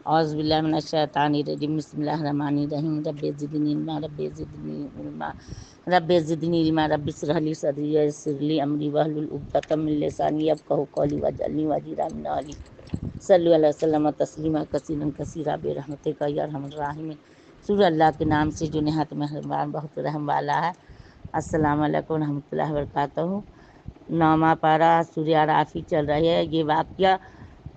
اعوذ باللہ من الشیطان الرجیم بسم اللہ الرحمن الرحیم رب زدنی علما رب زدنی علما رب زدنی علما رب اشرح لی صدری ویسر لی امری واحلل عقدۃ من لسانی یفقہوا قولی واجعلنی وزیرا من اہلی صلی اللہ وسلم تسلیما کثیرا کثیرا برحمتک یا ارحم الراحمین۔ سورہ اللہ کے نام سے جو نہایت مہربان بہت رحم والا ہے۔ السلام علیکم ورحمۃ اللہ وبرکاتہ۔ نامہ پارہ سورہ اعراف چل رہی ہے۔ یہ واقعہ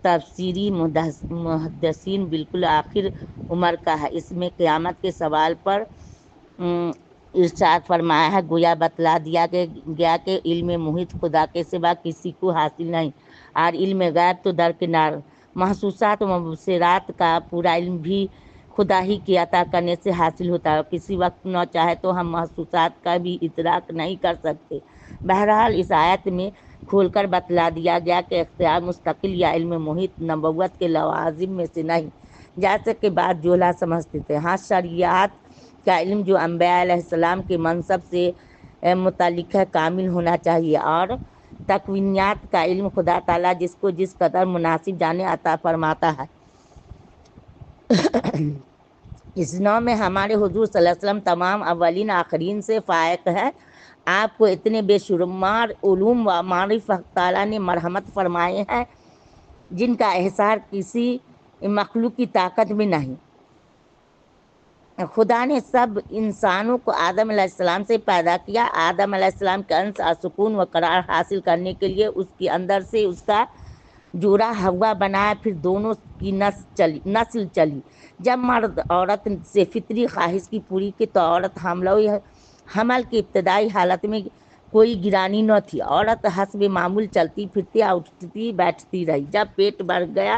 تفسیری محدثین بالکل آخر عمر کا ہے۔ اس میں قیامت کے سوال پر ارشاد فرمایا ہے، گویا بتلا دیا گیا کہ علم محیط خدا کے سوا کسی کو حاصل نہیں، اور علم غیب تو درکنار۔ محسوسات و مبصرات کا پورا علم بھی خدا ہی کی عطا کرنے سے حاصل ہوتا ہے، اور کسی وقت نہ چاہے تو ہم محسوسات کا بھی ادراک نہیں کر سکتے۔ بہرحال اس آیت میں کھول کر بتلا دیا گیا کہ اختیار مستقل یا علم محیط نبوت کے لوازم میں سے نہیں، جیسے کہ بعض جوہلا سمجھتے تھے۔ ہاں، شرعیات کا علم جو انبیاء علیہ السلام کے منصب سے متعلق ہے کامل ہونا چاہیے، اور تکوینیات کا علم خدا تعالیٰ جس کو جس قدر مناسب جانے عطا فرماتا ہے۔ اس نوع میں ہمارے حضور صلی اللہ علیہ وسلم تمام اولین آخرین سے فائق ہے۔ آپ کو اتنے بے شمار علوم و معارف حق تعالیٰ نے مرحمت فرمائے ہیں جن کا احصار کسی مخلوق کی طاقت میں نہیں۔ خدا نے سب انسانوں کو آدم علیہ السلام سے پیدا کیا۔ آدم علیہ السلام کے انس اور سکون و قرار حاصل کرنے کے لیے اس کے اندر سے اس کا جوڑا ہوا بنایا، پھر دونوں کی نسل چلی۔ جب مرد عورت سے فطری خواہش کی پوری کی تو عورت حمل کی ابتدائی حالت میں کوئی گرانی نہ تھی۔ عورت حسب معمول چلتی پھرتی اور اٹھتی بیٹھتی رہی۔ جب پیٹ بڑھ گیا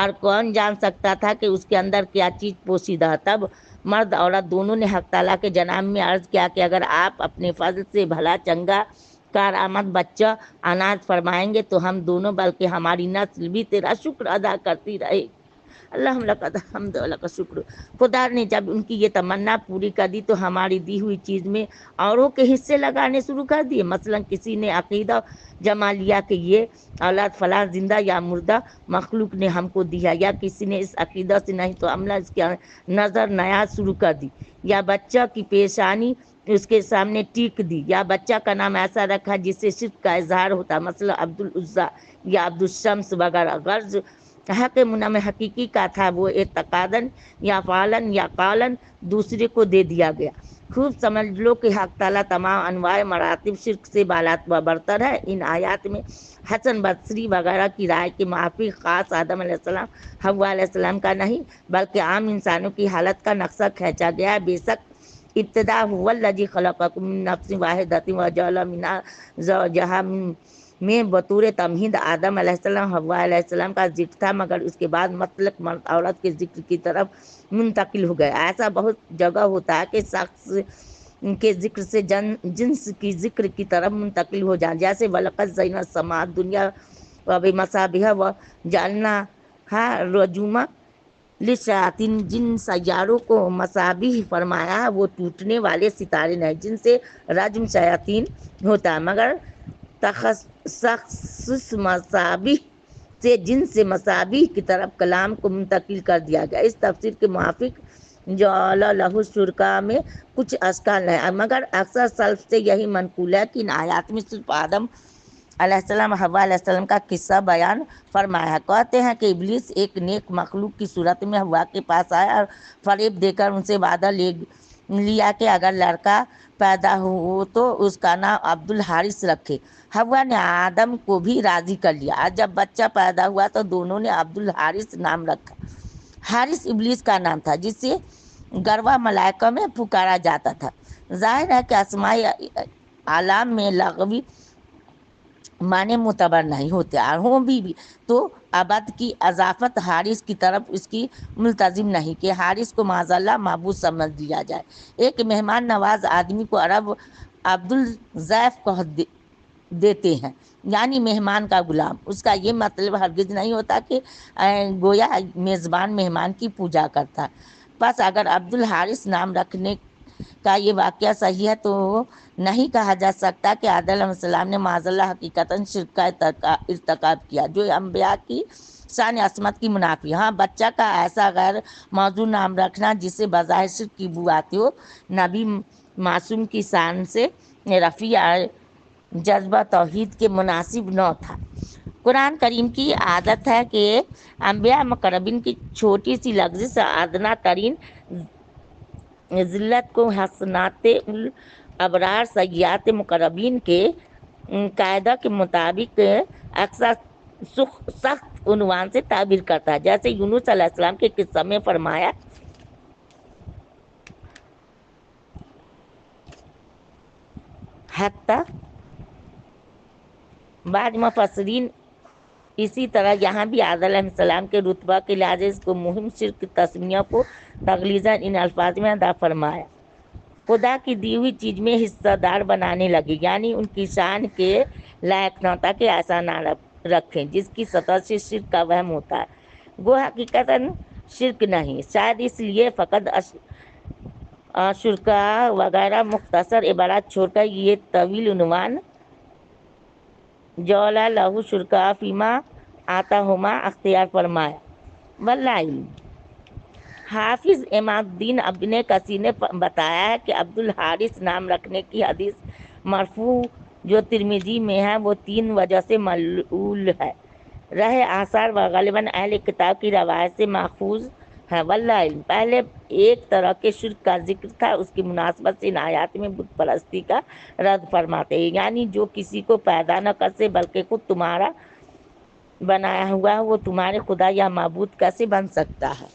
اور کون جان سکتا تھا کہ اس کے اندر کیا چیز پوشیدہ ہے، تب مرد عورت دونوں نے حق تعالیٰ کے جناب میں عرض کیا کہ اگر آپ اپنے فضل سے بھلا چنگا کارآمد بچہ عنایت فرمائیں گے تو ہم دونوں بلکہ ہماری نسل بھی تیرا شکر ادا کرتی رہے گی۔ اللہم لک الحمد و لک الشکر۔ خدا نے جب ان کی یہ تمنا پوری کر دی تو ہماری دی ہوئی چیز میں اوروں کے حصے لگانے شروع کر دیے۔ مثلا کسی نے عقیدہ جما لیا کہ یہ اولاد فلاں زندہ یا مردہ مخلوق نے ہم کو دیا، یا کسی نے اس عقیدہ سے نہیں تو عملہ اس کی نظر نیاز شروع کر دی، یا بچہ کی پیشانی اس کے سامنے ٹیک دی، یا بچہ کا نام ایسا رکھا جس سے شرک کا اظہار ہوتا، مثلا عبدالعزیٰ یا عبدالشمس وغیرہ۔ غرض حق منعم حقیقی کا تھا، وہ اعتقاداً یا فعلاً یا قولاً دوسرے کو دے دیا گیا۔ خوب سمجھ لو کہ حق تعالیٰ تمام انواع مراتب شرک سے بالا و برتر ہے۔ ان آیات میں حسن بصری وغیرہ کی رائے کے موافق خاص آدم علیہ السلام حوا علیہ السلام کا نہیں بلکہ عام انسانوں کی حالت کا نقشہ کھینچا گیا ہے۔ بے شک ابتدا هو الذی خلقکم من نفس واحدۃ وجعل منہا زوجہا میں بطور تمہید آدم علیہ السلام حوا علیہ السلام کا ذکر تھا، مگر اس کے بعد مطلق مرد عورت کے ذکر کی طرف منتقل ہو گیا۔ ایسا بہت جگہ ہوتا ہے کہ شخص کے ذکر سے جنس کی ذکر کی طرف منتقل ہو جائے، جیسے وَلَقَدْ زَيَّنَّا السَّمَاءَ الدُّنْيَا وَبِمَصَابِيحَ وَجَعَلْنَاهَا رُجُومًا لِلشَّيَاطِينِ۔ جن سیاروں کو مصابیح فرمایا ہے وہ ٹوٹنے والے ستارے نہیں جن سے رجم شیاطین ہوتا ہے، مگر تخصص مصابیح سے جن سے مصابیح کی طرف کلام کو منتقل کر دیا گیا۔ اس تفسیر کے موافق جعل لہ الشرکاء میں کچھ اشکال ہے، مگر اکثر سلف سے یہی منقول ہے کہ ان آیات میں صرف آدم علیہ السلام حوا علیہ السلام کا قصہ بیان فرمایا ہے۔ کہتے ہیں کہ ابلیس ایک نیک مخلوق کی صورت میں حوا کے پاس آیا اور فریب دے کر ان سے وعدہ لے لیا کہ اگر لڑکا پیدا ہو تو اس کا نام عبدالحارث رکھے۔ حوا نے آدم کو بھی راضی کر لیا، اور جب بچہ پیدا ہوا تو دونوں نے عبدالحارث نام رکھا۔ حارث ابلیس کا نام تھا جسے گروا ملائکہ میں پکارا جاتا تھا۔ ظاہر ہے کہ اسماء اعلام میں لغوی معنی معتبر نہیں ہوتے، اور ہوں بھی تو عبد کی اضافت حارث کی طرف اس کی ملتزم نہیں کہ حارث کو معاذ اللہ معبود سمجھ لیا جائے۔ ایک مہمان نواز آدمی کو عرب عبدالضیف کہہ دیتے ہیں، یعنی مہمان کا غلام۔ اس کا یہ مطلب ہرگز نہیں ہوتا کہ گویا میزبان مہمان کی پوجا کرتا ہے۔ بس اگر عبدالحارث نام رکھنے کا یہ واقعہ صحیح ہے تو نہیں کہا جا سکتا کہ آدم علیہ السلام نے معاذ اللہ حقیقتاً شرک کا ارتکاب کیا۔ جو انبیاء کی شان عصمت کی منافی. ہاں بچہ کا ایسا غیر موضوع نام رکھنا جس سے بظاہر شرک کی بو آتی ہو نبی معصوم کی شان سے رفیع جذبہ توحید کے مناسب نہ تھا. قرآن کریم کی عادت ہے کہ انبیاء مقربین کی چھوٹی سی لغزش ادنا ترین ذلت کو حسنات الابرار سیئات مقربین کے قاعدہ کے مطابق اکثر سخت عنوان سے تعبیر کرتا ہے. جیسے یونس علیہ السلام کے قصہ میں فرمایا حتیٰ بعض مفسرین اسی طرح یہاں بھی آدم علیہ السلام کے رتبہ کے لحاظ اس کو مہم شرک تسمیہ کو تغلیظاً ان الفاظ میں ادا فرمایا: خدا کی دی ہوئی چیز میں حصہ دار بنانے لگے، یعنی ان کی شان کے لائق نہ تاکہ ایسا نہ رکھیں جس کی سطح سے شرک کا وہم ہوتا ہے. وہ حقیقتاً شرک نہیں، شاید اس لیے فقط شرکا وغیرہ مختصر عبارات چھوڑ کر یہ طویل عنوان جولا لہو شرکا فیما آتاہما اختیار فرمایا. واللہ حافظ امام الدین ابن کثیر نے بتایا ہے کہ عبد الحارث نام رکھنے کی حدیث مرفوع جو ترمذی میں ہے وہ 3 وجہ سے معلول ہے. رہ آثار و غالباً اہل کتاب کی روایت سے ماخوذ ہے. واللہ علم. پہلے ایک طرح کے شرک کا ذکر تھا، اس کی مناسبت سے ان آیات میں بت پرستی کا رد فرماتے ہیں، یعنی جو کسی کو پیدا نہ کر سے بلکہ خود تمہارا بنایا ہوا ہے وہ تمہارے خدا یا معبود کیسے بن سکتا ہے.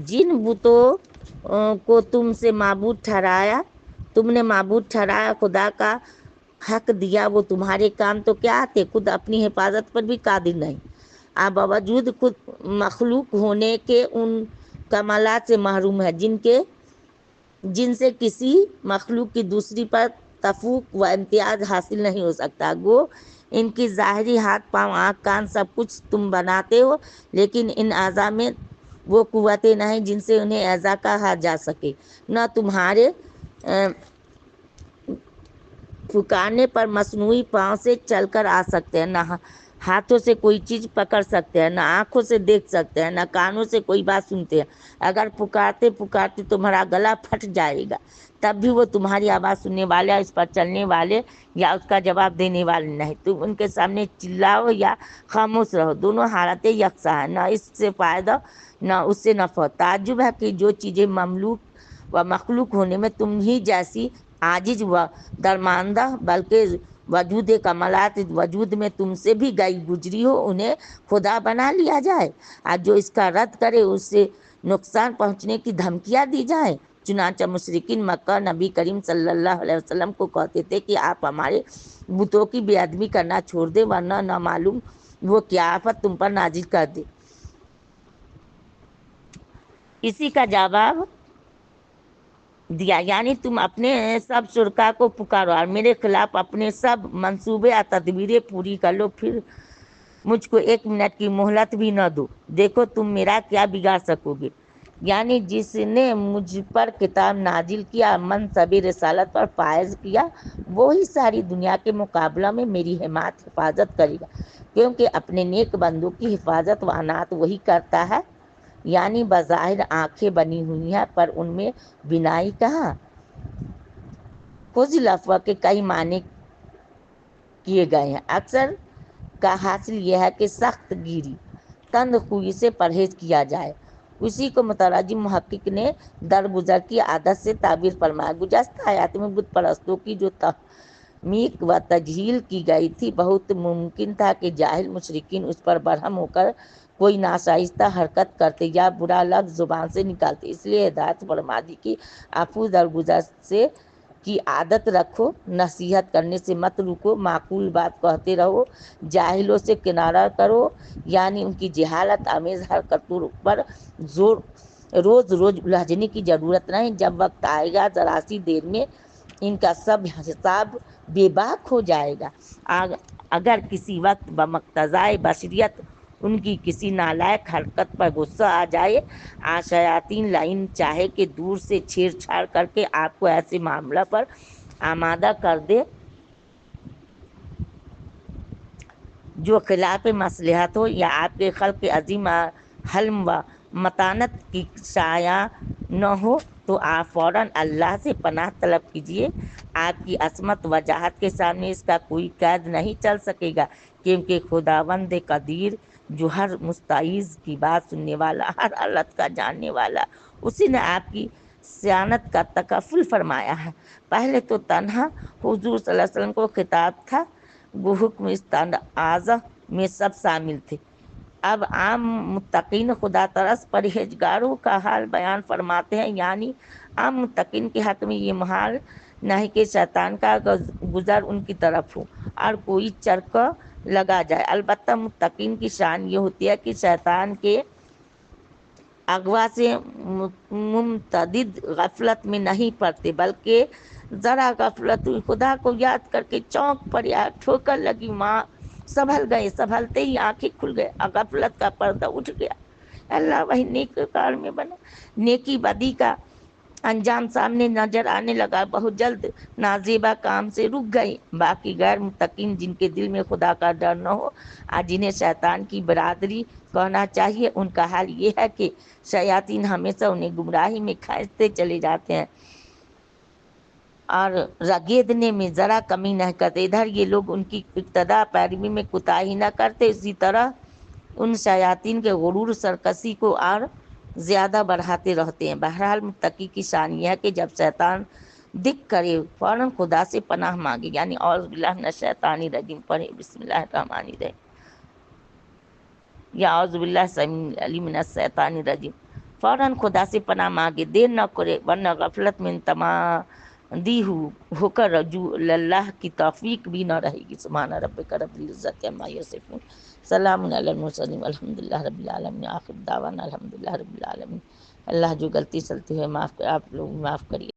جن بتوں کو تم سے معبود ٹھہرایا، تم نے معبود ٹھہرایا، خدا کا حق دیا، وہ تمہارے کام تو کیا آتے، خود اپنی حفاظت پر بھی قادر نہیں. آپ باوجود خود مخلوق ہونے کے ان کمالات سے محروم ہے جن سے کسی مخلوق کی دوسری پر تفوق و امتیاز حاصل نہیں ہو سکتا. گو ان کی ظاہری ہاتھ پاؤں آنکھ کان سب کچھ تم بناتے ہو، لیکن ان اعضاء میں وہ قوتیں نہیں جن سے انہیں اعضاء کہا جا سکے. نہ تمہارے پکارنے پر مصنوعی پاؤں سے چل کر آ سکتے ہیں، نہ ہاتھوں سے کوئی چیز پکڑ سکتے ہیں، نہ آنکھوں سے دیکھ سکتے ہیں، نہ کانوں سے کوئی بات سنتے ہیں. اگر پکارتے پکارتے تمہارا گلا پھٹ جائے گا تب بھی وہ تمہاری آواز سننے والے، اس پر چلنے والے یا اس کا جواب دینے والے نہیں. تم ان کے سامنے چلاؤ یا خاموش رہو، دونوں حالتیں یکساں ہیں، نہ اس سے فائدہ نہ اس سے نفع. تعجب ہے کہ جو چیزیں مملوک و مخلوق ہونے میں تم ہی جیسی عاجز و درماندہ بلکہ وجود کمالات وجود میں تم سے بھی گئی گزری ہو انہیں خدا بنا لیا جائے، اور جو اس کا رد کرے اس سے نقصان پہنچنے کی دھمکیاں دی جائیں. چنانچہ مشرکین مکہ نبی کریم صلی اللہ علیہ وسلم کو کہتے تھے کہ آپ ہمارے بتوں کی بے ادبی کرنا چھوڑ دیں ورنہ نہ معلوم وہ کیا آفت تم پر نازل کر دے. اسی کا جواب دیا، یعنی تم اپنے سب شرکا کو پکارو اور میرے خلاف اپنے سب منصوبے اور تدبیریں پوری کر لو، پھر مجھ کو 1 منٹ کی مہلت بھی نہ دو، دیکھو تم میرا کیا بگاڑ سکو گے. یعنی جس نے مجھ پر کتاب نازل کیا، منصب رسالت پر فائز کیا، وہی ساری دنیا کے مقابلہ میں میری حفاظت کرے گا، کیونکہ اپنے نیک بندوں کی حفاظت و عنایت وہی کرتا ہے. یعنی بظاہر آنکھیں بنی ہوئی ہیں پر ان میں بینائی کہاں. فضل افواہ کے کئی معنی کیے گئے ہیں. اکثر کا حاصل یہ ہے کہ سخت گیری تند خوئی سے پرہیز کیا جائے. اسی کو مترجم محقق نے درگزر کی عادت سے تعبیر فرمایا. گزشتہ آیات میں بت پرستوں کی جو تحمیق و تجہیل کی گئی تھی، بہت ممکن تھا کہ جاہل مشرکین اس پر برہم ہو کر کوئی ناشائستہ حرکت کرتے یا برا لفظ زبان سے نکالتے. اس لیے ہدایت فرما دی کہ عفو درگزر سے کی عادت رکھو، نصیحت کرنے سے مت رکو، معقول بات کہتے رہو، جاہلوں سے کنارہ کرو، یعنی ان کی جہالت آمیز حرکتوں پر روز الجھنے کی ضرورت نہیں. جب وقت آئے گا ذرا سی دیر میں ان کا سب حساب بے باک ہو جائے گا. اگر کسی وقت بمقتضائے بشریت ان کی کسی نالائق حرکت پر غصہ آ جائے، شیاطین لعین چاہے کہ دور سے چھیڑ چھاڑ کر کے آپ کو ایسے معاملہ پر آمادہ کر دے جو خلاف مصلحت ہو یا آپ کے خلق عظیم حلم و متانت کی شایع نہ ہو، تو آپ فوراً اللہ سے پناہ طلب کیجیے۔ آپ کی عصمت وجاہت کے سامنے اس کا کوئی قید نہیں چل سکے گا، کیونکہ خداوند قدیر جو ہر مستعیذ کی بات سننے والا، ہر حالت کا جاننے والا، اسی نے آپ کی صیانت کا تکفل فرمایا ہے۔ پہلے تو تنہا حضور صلی اللہ علیہ وسلم کو خطاب تھا، وہ حکم استعاذہ میں سب شامل تھے۔ اب عام متقین خدا ترس پرہیزگاروں کا حال بیان فرماتے ہیں، یعنی عام متقین کے حق میں یہ محال نہیں کہ شیطان کا گزر ان کی طرف ہو اور کوئی چرکہ لگا جائے۔ البتہ متقین کی شان یہ ہوتی ہے کہ شیطان کے اغوا سے ممتدد غفلت میں نہیں پڑتے، بلکہ ذرا غفلت ہوئی، خدا کو یاد کر کے چونک پڑے، ٹھوکر لگی، ماں سنبھل گئے، سنبھلتے ہی آنکھیں کھل گئے، غفلت کا پردہ اٹھ گیا، اللہ وہی نیک کار میں بنا، نیکی بدی کا انجام سامنے نظر آنے لگا، بہت جلد نازیبا کام سے رک گئے۔ باقی غیر متقین جن کے دل میں خدا کا ڈر نہ ہو اور جنہیں شیطان کی برادری کہنا چاہیے، ان کا حال یہ ہے کہ شیاطین ہمیشہ انہیں گمراہی میں کھینچتے چلے جاتے ہیں اور رگیدنے میں ذرا کمی نہیں کرتے۔ ادھر یہ لوگ ان کی اقتدا پیروی میں کوتاہی نہ کرتے، اسی طرح ان شیاطین کے غرور سرکشی کو اور زیادہ بڑھاتے رہتے ہیں۔ بہرحال متقی کی شان یہ ہے کہ جب شیطان دکھ کرے فوراً خدا سے پناہ مانگے، یعنی اعوذ باللہ من الشیطان الرجیم پڑھے، بسم اللہ الرحمن الرحیم، یا اعوذ باللہ السمیع العلیم من الشیطان الرجیم، فوراً خدا سے پناہ مانگے، دیر نہ کرے، ورنہ غفلت میں تمادی ہو کر رجوع اللہ کی توفیق بھی نہ رہے گی۔ سبحان ربک رب العزت عما یصفون، سلام علی المرسلین والحمد للہ رب العالمین، آخر دعوانا الحمد للہ رب العالمین۔ اللہ جو غلطی سلطی ہے معاف کر، آپ لوگ معاف کریے۔